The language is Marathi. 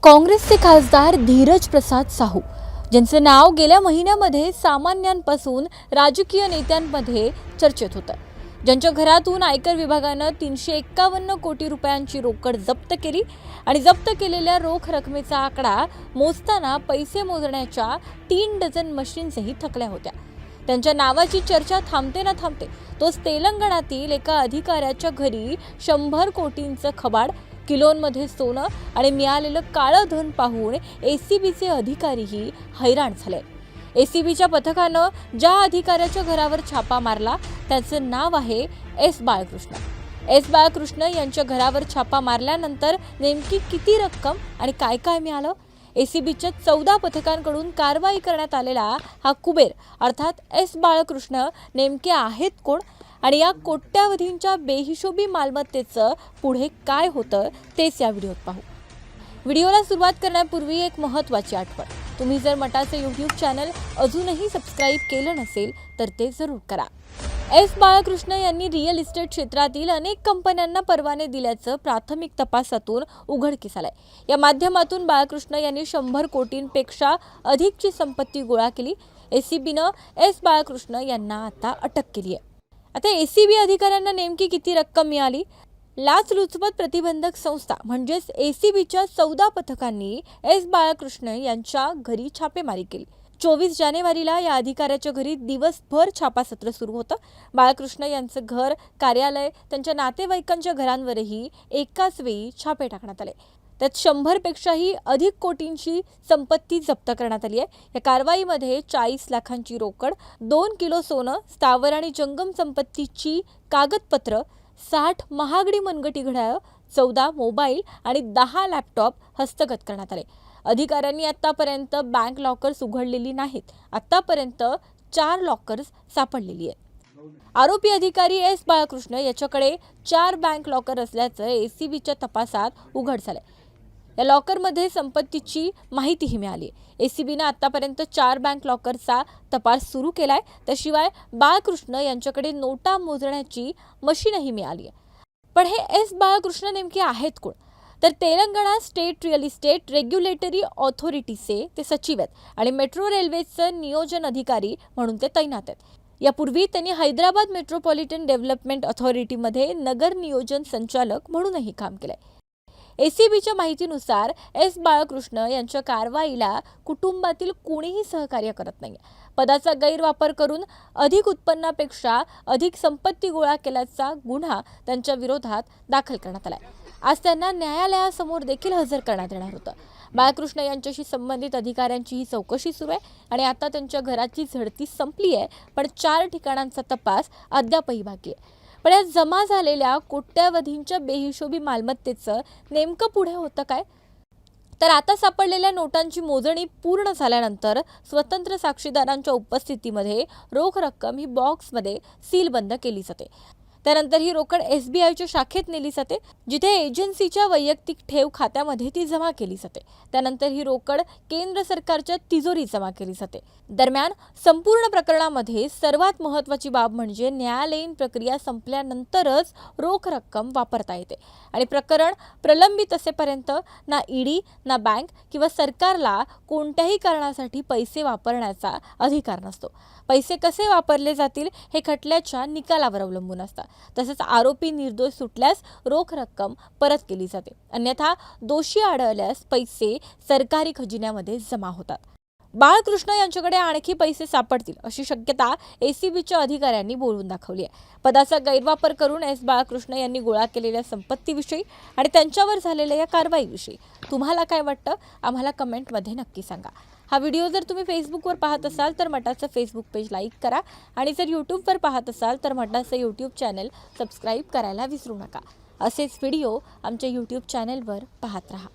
काँग्रेसचे खासदार धीरज प्रसाद साहू ज्यांचं नाव गेल्या महिन्यामध्ये सामान्यांपासून राजकीय नेत्यांमध्ये चर्चेत होतं, ज्यांच्या घरातून आयकर विभागानं 351 कोटी रुपयांची रोकड जप्त केली आणि जप्त केलेल्या रोख रकमेचा आकडा मोजताना पैसे मोजण्याच्या 3 डझन मशीन्सही थकल्या होत्या. त्यांच्या नावाची चर्चा थांबते ना थांबते. तोच तेलंगणातील एका अधिकाऱ्याच्या घरी 100 कोटींचं खबाड, किलोंमध्ये सोनं आणि मिळालेलं काळं धन पाहून एसीबीचे अधिकारीही हैराण झाले. एसीबीच्या पथकानं ज्या अधिकाऱ्याच्या घरावर छापा मारला त्याचं नाव आहे एस बाळकृष्ण. एस बाळकृष्ण यांच्या घरावर छापा मारल्यानंतर नेमकी किती रक्कम आणि काय काय मिळालं? एसीबीच्या 14 पथकांकडून कारवाई करण्यात आलेला हा कुबेर अर्थात एस बाळकृष्ण नेमके आहेत कोण आणि या कोट्यावधींच्या बेहिशोबी मालमत्तेचं पुढे काय होतं तेच या व्हिडिओत पाहू. व्हिडिओला सुरुवात करण्यापूर्वी एक महत्त्वाची आठवण, तुम्ही जर मटाचं यूट्यूब चॅनल अजूनही सबस्क्राईब केलं नसेल तर ते जरूर करा. एस बाळकृष्ण यांनी रिअल इस्टेट क्षेत्रातील अनेक कंपन्यांना परवाने दिल्याचं प्राथमिक तपासातून उघडकीस आलंय. या माध्यमातून बाळकृष्ण यांनी 100 कोटींपेक्षा अधिकची संपत्ती गोळा केली. एसीबीनं एस बाळकृष्ण यांना आता अटक केली आहे. आता एसीबी अधिकाऱ्यांना नेमकी किती रक्कम मिळाली? लाचलुचपत प्रतिबंधक संस्था म्हणजेच एसीबीच्या 14 पथकांनी एस बाळकृष्ण यांच्या घरी छापेमारी केली. 24 जानेवारीला या अधिकाऱ्याच्या घरी दिवसभर छापासत्र सुरू होतं. बाळकृष्ण यांचं घर, कार्यालय, त्यांच्या नातेवाईकांच्या घरांवरही एकाच वेळी छापे टाकण्यात आले. त्यात 100 पेक्षाही अधिक कोटींची संपत्ती जप्त करण्यात आली आहे. या कारवाईमध्ये 40 लाखांची रोकड, 2 किलो सोनं, स्थावर आणि जंगम संपत्तीची कागदपत्र, 60 महागडी मनगटी घड्याळं, 14 मोबाईल आणि 10 लॅपटॉप हस्तगत करण्यात आले. अधिकाऱ्यांनी आतापर्यंत बँक लॉकर्स उघडलेली नाहीत. आतापर्यंत 4 लॉकर्स सापडलेली आहेत. आरोपी अधिकारी एस बाळकृष्ण याच्याकडे 4 बँक लॉकर असल्याचं एसीबीच्या तपासात उघड झालंय. या लॉकरमध्ये संपत्तीची माहितीही मिळाली. एसीबीनं आतापर्यंत 4 बँक लॉकरचा तपास सुरू केलाय. त्याशिवाय बाळकृष्ण यांच्याकडे नोटा मोजण्याची मशीनही मिळाली आहे. पण हे एस बाळकृष्ण नेमके आहेत कोण? तर Telangana state real estate regulatory ऑथॉरिटीचे ते सचिव आहेत आणि मेट्रो रेल्वेचं नियोजन अधिकारी म्हणून ते तैनात आहेत. यापूर्वी त्यांनी हैदराबाद मेट्रोपॉलिटन डेव्हलपमेंट ऑथॉरिटीमध्ये नगर नियोजन संचालक म्हणूनही काम केलंय. एसीबीच्या माहितीनुसार एस बाळकृष्ण यांच्या कारवाईला कुटुंबातील कोणीही सहकार्य करत नाही. पदाचा गैरवापर करून अधिक उत्पन्नापेक्षा अधिक संपत्ती गोळा केल्याचा गुन्हा त्यांच्या विरोधात दाखल करण्यात आलाय. आज त्यांना न्यायालयासमोर देखील हजर करण्यात येणार होतं. बाळकृष्ण यांच्याशी संबंधित अधिकाऱ्यांची ही चौकशी सुरू आहे आणि आता त्यांच्या घराची झडती संपली आहे, पण 4 ठिकाणांचा तपास अद्यापही बाकी आहे. पण या जमा झालेल्या कोट्यावधींच्या बेहिशोबी मालमत्तेचं नेमकं पुढे होतं काय? तर आता सापडलेल्या नोटांची मोजणी पूर्ण झाल्यानंतर स्वतंत्र साक्षीदारांच्या उपस्थितीमध्ये रोख रक्कम ही बॉक्समध्ये सीलबंद केली जाते. त्यानंतर ही रोकड एसबीआयच्या शाखेत नेली जाते, जिथे एजन्सीच्या वैयक्तिक ठेव खात्यामध्ये ती जमा केली जाते. त्यानंतर ही रोकड केंद्र सरकारच्या तिजोरीत जमा केली जाते. दरम्यान संपूर्ण प्रकरणामध्ये सर्वात महत्त्वाची बाब म्हणजे न्यायालयीन प्रक्रिया संपल्यानंतरच रोख रक्कम वापरता येते आणि प्रकरण प्रलंबित असेपर्यंत ना ईडी, ना बँक किंवा सरकारला कोणत्याही कारणासाठी पैसे वापरण्याचा अधिकार नसतो. पैसे कसे वापरले जातील हे खटल्याच्या निकालावर अवलंबून असतात. तसेच आरोपी निर्दोष सुटल्यास रोख रक्कम परत केली जाते, अन्यथा दोषी आढळल्यास पैसे सरकारी खजिन्यामध्ये जमा होतात. बाळकृष्ण यांच्याकडे आणखी पैसे सापडतील अशी शक्यता एसीबीच्या अधिकाऱ्यांनी बोलून दाखवली आहे. पदाचा गैरवापर करून एस बाळकृष्ण यांनी गोळा केलेल्या संपत्तीविषयी आणि त्यांच्यावर झालेल्या या कारवाईविषयी तुम्हाला काय वाटतं? आम्हाला कमेंटमध्ये नक्की सांगा. हा व्हिडिओ जर तुम्ही फेसबुकवर पाहत असाल तर मटाचं फेसबुक पेज लाईक करा आणि जर यूट्यूबवर पाहत असाल तर मटाचं यूट्यूब चॅनल सबस्क्राईब करायला विसरू नका. असेच व्हिडिओ आमच्या यूट्यूब चॅनलवर पाहत राहा.